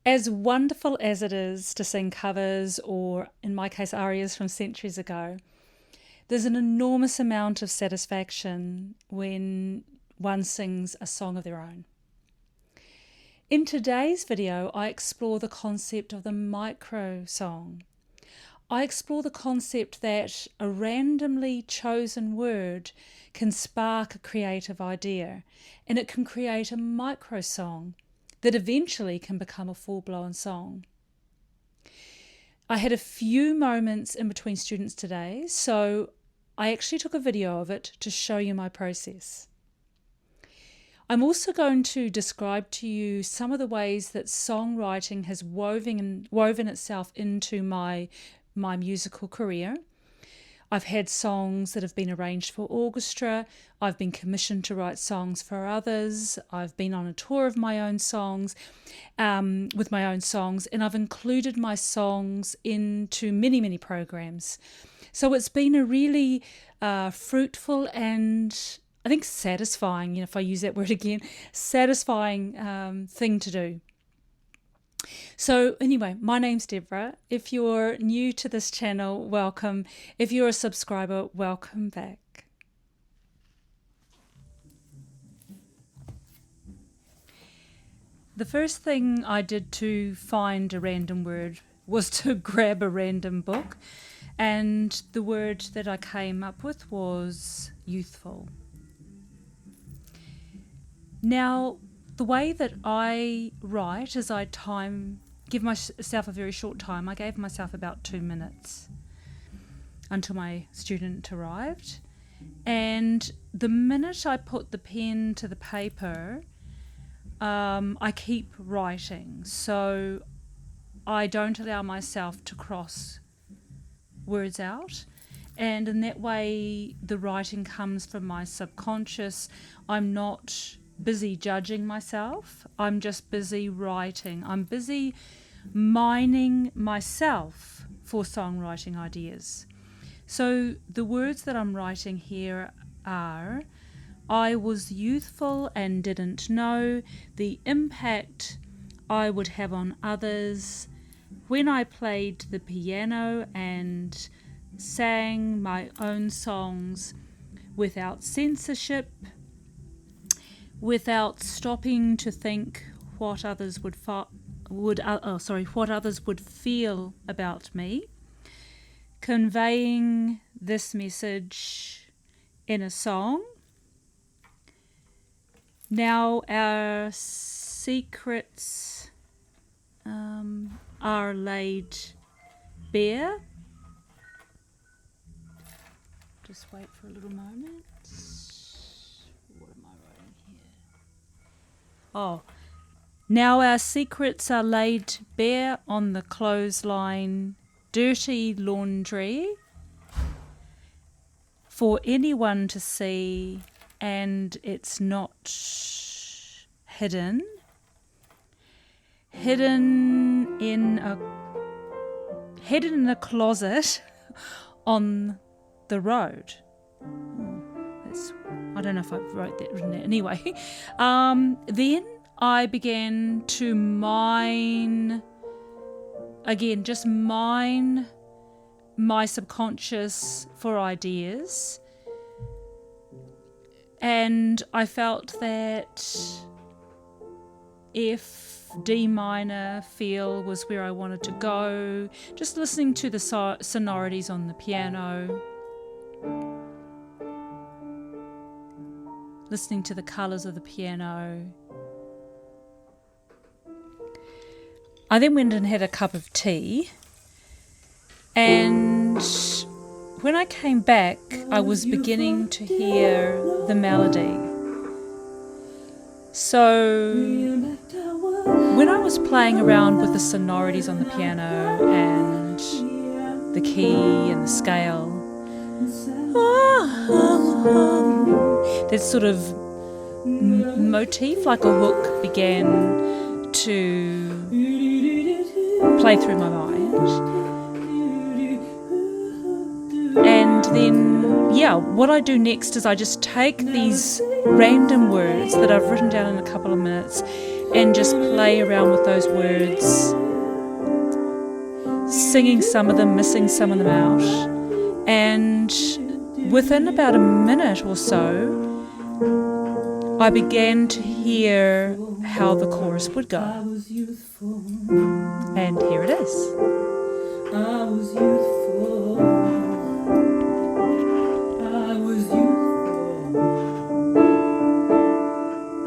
As wonderful as it is to sing covers, or in my case, arias from centuries ago, there's an enormous amount of satisfaction when one sings a song of their own. In today's video, I explore the concept of the micro song. I explore the concept that a randomly chosen word can spark a creative idea, and it can create a micro song that eventually can become a full-blown song. I had a few moments in between students today, so I actually took a video of it to show you my process. I'm also going to describe to you some of the ways that songwriting has woven itself into my musical career. I've had songs that have been arranged for orchestra. I've been commissioned to write songs for others. I've been on a tour of my own songs, with my own songs, and I've included my songs into many, many programs. So it's been a really fruitful and I think satisfying, if I use that word again, satisfying thing to do. So anyway, my name's Deborah. If you're new to this channel, welcome. If you're a subscriber, welcome back. The first thing I did to find a random word was to grab a random book, and the word that I came up with was youthful. Now, the way that I write is I give myself a very short time. I gave myself about 2 minutes until my student arrived. And the minute I put the pen to the paper, I keep writing. So I don't allow myself to cross words out. And in that way, the writing comes from my subconscious. I'm not busy judging myself. I'm just busy writing. I'm busy mining myself for songwriting ideas. So the words that I'm writing here are: I was youthful and didn't know the impact I would have on others when I played the piano and sang my own songs without censorship, without stopping to think what others would feel about me, conveying this message in a song. Now our secrets are laid bare. Just wait for a little moment. What am I writing here? Oh, now our secrets are laid bare on the clothesline, dirty laundry, for anyone to see, and it's not hidden. Hidden in a closet on the road. I don't know if I've written that anyway. Then I began to mine my subconscious for ideas, and I felt that if D minor feel was where I wanted to go, just listening to the sonorities on the piano, listening to the colours of the piano. I then went and had a cup of tea, and when I came back, I was beginning to hear the melody. So when I was playing around with the sonorities on the piano and the key and the scale, that sort of motif, like a hook, began to play through my mind. And then, what I do next is I just take these random words that I've written down in a couple of minutes and just play around with those words, singing some of them, missing some of them out. And within about a minute or so, I began to hear how the chorus would go. And here it is. I was youthful. I was youthful.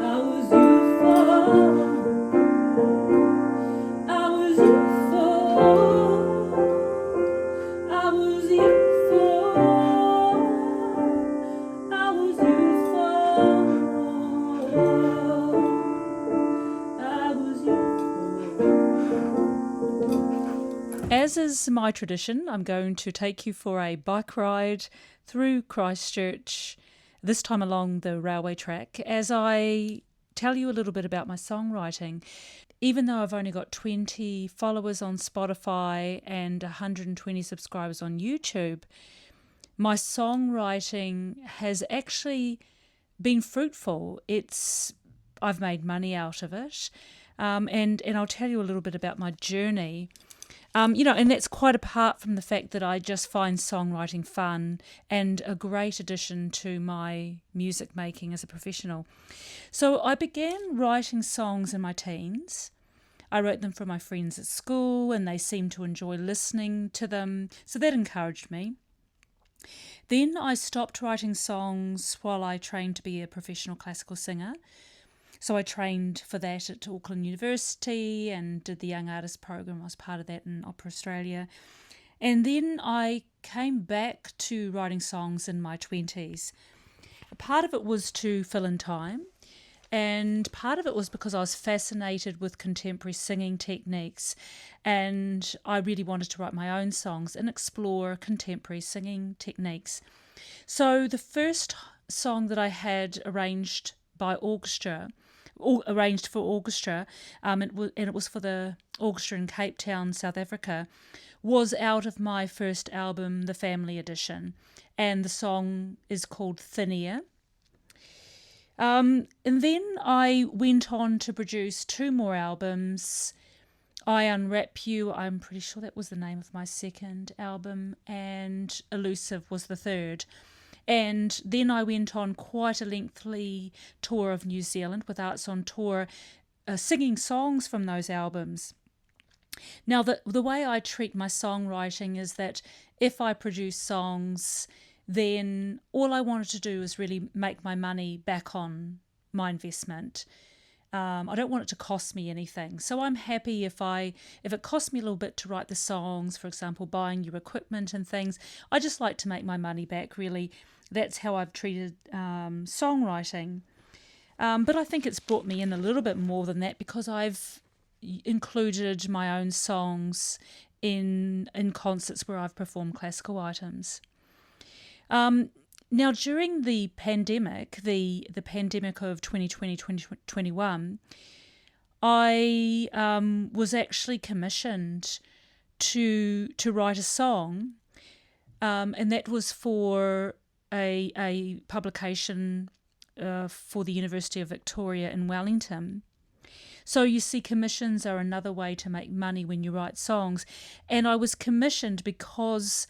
I was youthful. I was youthful. I was youthful. I was youthful. I was youthful. As is my tradition, I'm going to take you for a bike ride through Christchurch, this time along the railway track, as I tell you a little bit about my songwriting. Even though I've only got 20 followers on Spotify and 120 subscribers on YouTube, my songwriting has actually been fruitful. I've made money out of it, and I'll tell you a little bit about my journey. And that's quite apart from the fact that I just find songwriting fun and a great addition to my music making as a professional. So I began writing songs in my teens. I wrote them for my friends at school and they seemed to enjoy listening to them, so that encouraged me. Then I stopped writing songs while I trained to be a professional classical singer. So I trained for that at Auckland University and did the Young Artist Program. I was part of that in Opera Australia. And then I came back to writing songs in my 20s. Part of it was to fill in time, and part of it was because I was fascinated with contemporary singing techniques, and I really wanted to write my own songs and explore contemporary singing techniques. So the first song that I had arranged for orchestra, and it was for the orchestra in Cape Town, South Africa, was out of my first album, The Family Edition, and the song is called Thin Air. And then I went on to produce 2 more albums. I Unwrap You, I'm pretty sure that was the name of my second album, and Elusive was the third. And then I went on quite a lengthy tour of New Zealand with Arts on Tour, singing songs from those albums. Now, the way I treat my songwriting is that if I produce songs, then all I wanted to do is really make my money back on my investment. I don't want it to cost me anything. So I'm happy if it costs me a little bit to write the songs, for example, buying new equipment and things. I just like to make my money back, really. That's how I've treated songwriting. But I think it's brought me in a little bit more than that because I've included my own songs in concerts where I've performed classical items. Now, during the pandemic, the pandemic of 2020-2021, I was actually commissioned to write a song, and that was for a publication for the University of Victoria in Wellington. So you see, commissions are another way to make money when you write songs, and I was commissioned because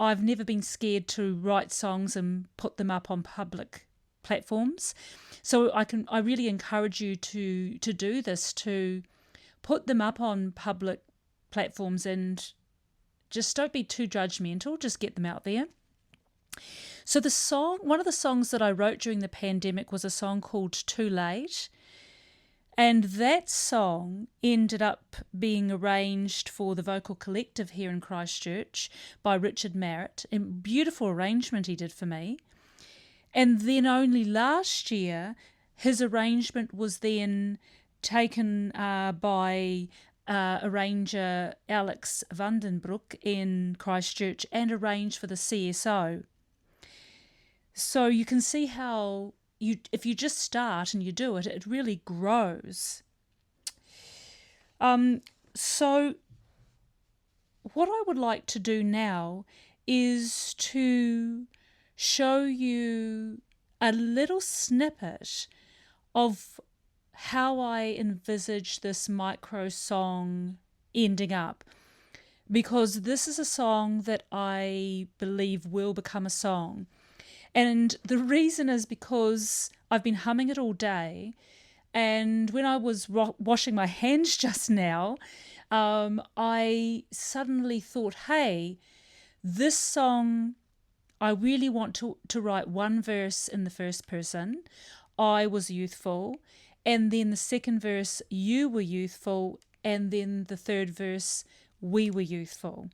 I've never been scared to write songs and put them up on public platforms. So I really encourage you to do this, to put them up on public platforms and just don't be too judgmental, just get them out there. So one of the songs that I wrote during the pandemic was a song called Too Late. And that song ended up being arranged for the Vocal Collective here in Christchurch by Richard Marriott. A beautiful arrangement he did for me. And then only last year, his arrangement was then taken by arranger Alex Vandenbroek in Christchurch and arranged for the CSO. So you can see how if you just start and you do it, it really grows. So what I would like to do now is to show you a little snippet of how I envisage this micro song ending up, because this is a song that I believe will become a song. And the reason is because I've been humming it all day, and when I was washing my hands just now, I suddenly thought, hey, this song, I really want to write one verse in the first person. I was youthful. And then the second verse, you were youthful. And then the third verse, we were youthful.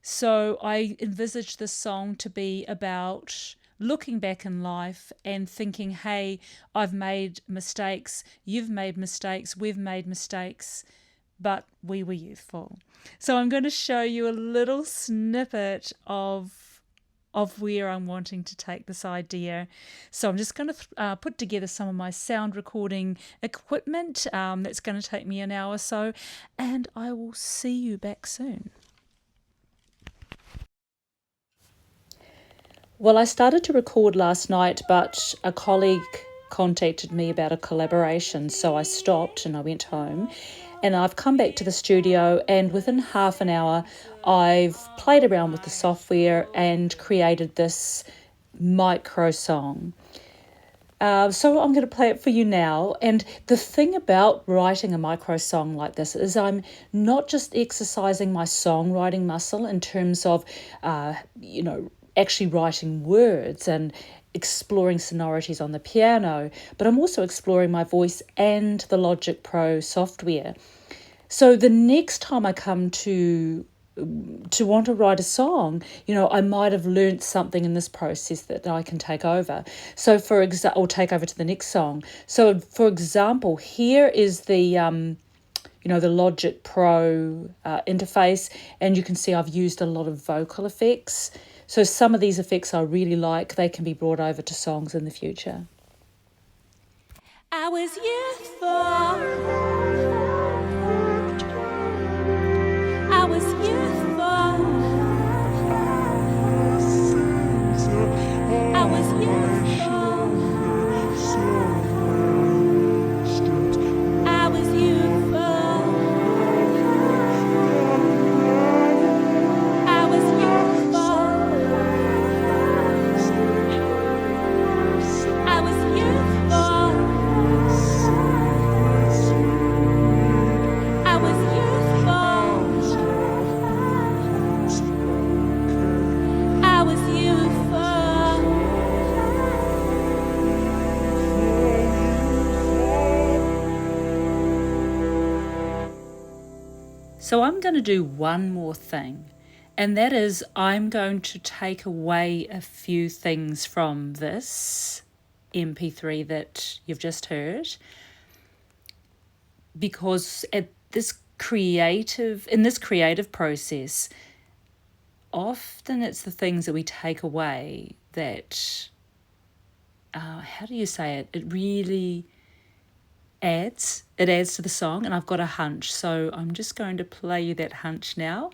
So I envisaged this song to be about looking back in life and thinking, hey, I've made mistakes, you've made mistakes, we've made mistakes, but we were youthful. So I'm going to show you a little snippet of where I'm wanting to take this idea. So I'm just going to put together some of my sound recording equipment. That's going to take me an hour or so, and I will see you back soon. Well, I started to record last night, but a colleague contacted me about a collaboration, so I stopped and I went home. And I've come back to the studio, and within half an hour, I've played around with the software and created this micro song. So I'm going to play it for you now. And the thing about writing a micro song like this is I'm not just exercising my songwriting muscle in terms of, actually writing words and exploring sonorities on the piano, but I'm also exploring my voice and the Logic Pro software. So the next time I come to want to write a song, I might have learnt something in this process that I can take over. So or take over to the next song. So for example, here is the the Logic Pro interface, and you can see I've used a lot of vocal effects. So some of these effects I really like. They can be brought over to songs in the future. I was youthful. I was youthful. I was youthful. I was youthful. I was youthful. I was youthful. I was youthful. I was youthful. So I'm going to do one more thing, and that is I'm going to take away a few things from this MP3 that you've just heard, because in this creative process, often it's the things that we take away that, how do you say it? It really adds to the song, and I've got a hunch. So I'm just going to play you that hunch now,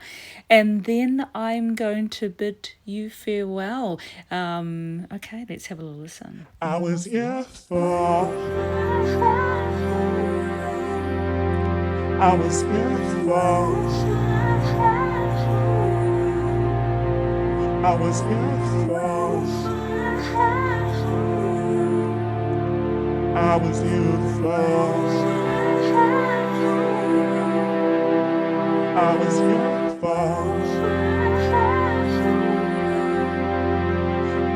and then I'm going to bid you farewell. Okay, let's have a little listen. I was youthful. I was youthful. I was youthful. I was youthful. I was youthful.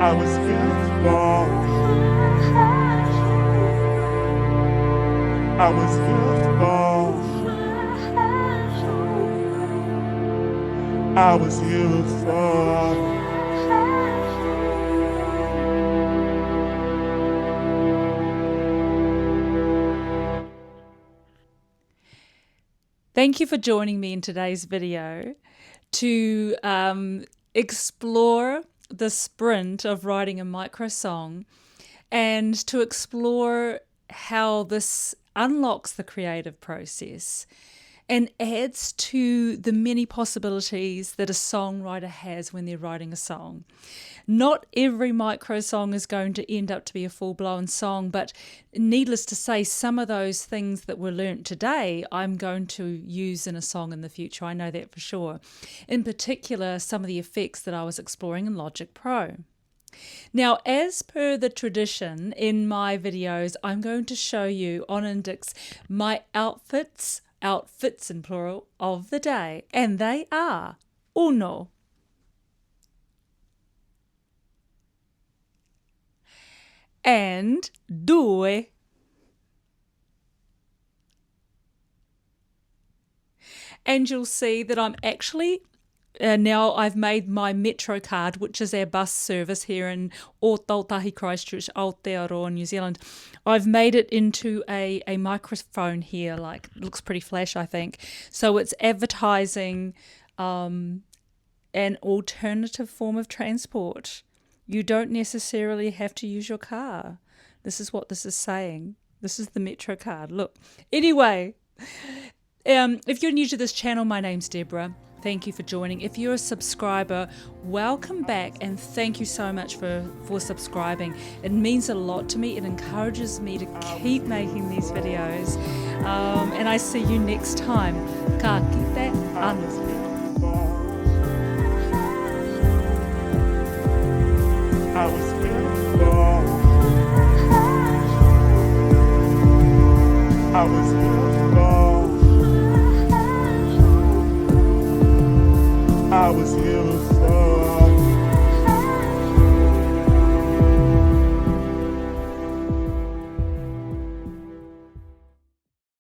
I was youthful. I was youthful. I was youthful. Thank you for joining me in today's video to explore the sprint of writing a micro song, and to explore how this unlocks the creative process, and adds to the many possibilities that a songwriter has when they're writing a song. Not every micro song is going to end up to be a full-blown song, but needless to say, some of those things that were learnt today, I'm going to use in a song in the future. I know that for sure. In particular, some of the effects that I was exploring in Logic Pro. Now, as per the tradition in my videos, I'm going to show you on Index my outfits in plural, of the day, and they are uno, and due, and you'll see that I'm actually now I've made my Metro card, which is our bus service here in Ōtautahi Christchurch, Aotearoa New Zealand. I've made it into a microphone here, like it looks pretty flash, I think. So it's advertising an alternative form of transport. You don't necessarily have to use your car. This is what this is saying. This is the Metro card. Look. Anyway, if you're new to this channel, my name's Deborah. Thank you for joining. If you're a subscriber, welcome back, and thank you so much for subscribing. It means a lot to me. It encourages me to keep making these videos. And I see you next time. Ka kite anu. I was feeling low. I was feeling low. I was feeling